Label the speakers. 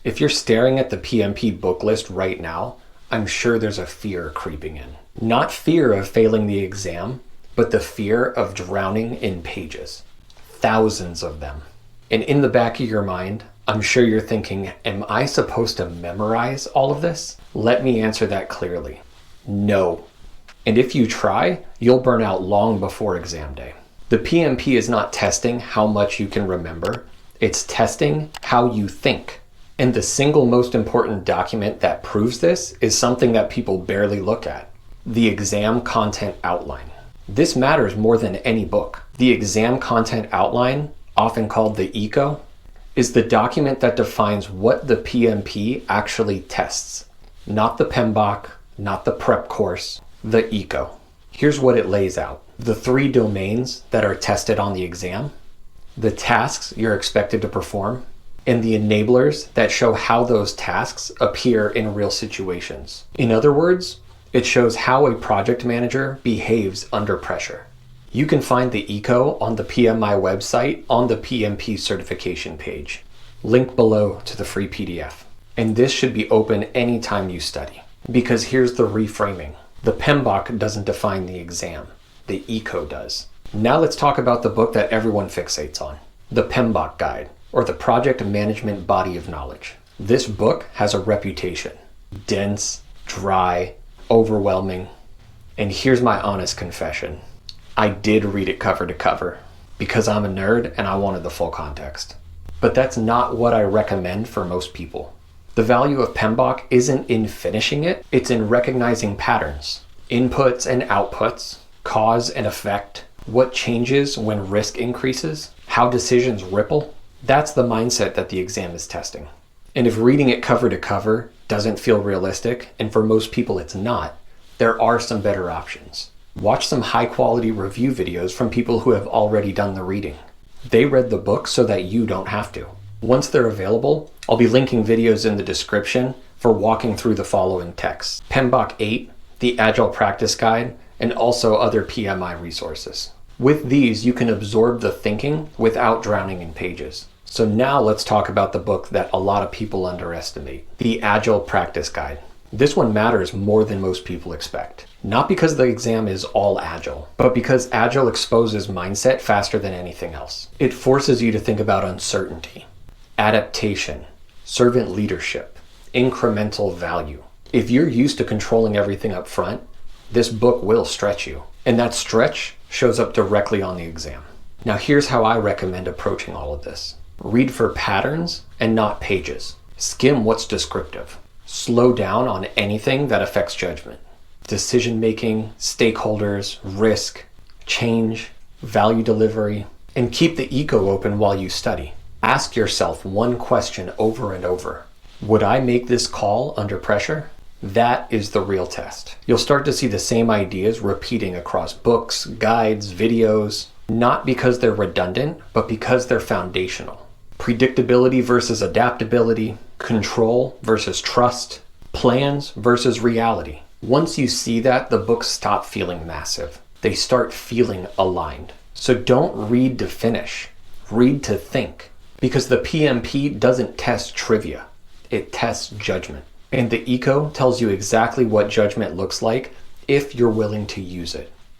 Speaker 1: If you're staring at the PMP book list right now, I'm sure there's a fear creeping in. Not fear of failing the exam, but the fear of drowning in pages. Thousands of them. And in the back of your mind, I'm sure you're thinking, am I supposed to memorize all of this? Let me answer that clearly. No. And if you try, you'll burn out long before exam day. The PMP is not testing how much you can remember, it's testing how you think. And the single most important document that proves this is something that people barely look at: the exam content outline. This matters more than any book. The exam content outline, often called the ECO, is the document that defines what the PMP actually tests. Not the PMBOK, not the prep course, the ECO. Here's what it lays out: the 3 domains that are tested on the exam, the tasks you're expected to perform, and the enablers that show how those tasks appear in real situations. In other words, it shows how a project manager behaves under pressure. You can find the ECO on the PMI website on the PMP certification page. Link below to the free PDF. And this should be open anytime you study. Because here's the reframing. The PMBOK doesn't define the exam. The ECO does. Now let's talk about the book that everyone fixates on. The PMBOK Guide, or the Project Management Body of Knowledge. This book has a reputation. Dense, dry, overwhelming. And here's my honest confession. I did read it cover to cover because I'm a nerd and I wanted the full context. But that's not what I recommend for most people. The value of PMBOK isn't in finishing it, it's in recognizing patterns, inputs and outputs, cause and effect, what changes when risk increases, how decisions ripple. That's the mindset that the exam is testing. And if reading it cover to cover doesn't feel realistic, and for most people it's not, there are some better options. Watch some high-quality review videos from people who have already done the reading. They read the book so that you don't have to. Once they're available, I'll be linking videos in the description for walking through the following texts: PMBOK 8, the Agile Practice Guide, and also other PMI resources. With these, you can absorb the thinking without drowning in pages. So now let's talk about the book that a lot of people underestimate, the Agile Practice Guide. This one matters more than most people expect. Not because the exam is all Agile, but because Agile exposes mindset faster than anything else. It forces you to think about uncertainty, adaptation, servant leadership, incremental value. If you're used to controlling everything up front, this book will stretch you. And that stretch shows up directly on the exam. Now here's how I recommend approaching all of this. Read for patterns and not pages. Skim what's descriptive. Slow down on anything that affects judgment. Decision-making, stakeholders, risk, change, value delivery, and keep the ECO open while you study. Ask yourself one question over and over. Would I make this call under pressure? That is the real test. You'll start to see the same ideas repeating across books, guides, videos, not because they're redundant, but because they're foundational. Predictability versus adaptability, control versus trust, plans versus reality. Once you see that, the books stop feeling massive. They start feeling aligned. So don't read to finish, read to think. Because the PMP doesn't test trivia, it tests judgment. And the ECO tells you exactly what judgment looks like if you're willing to use it.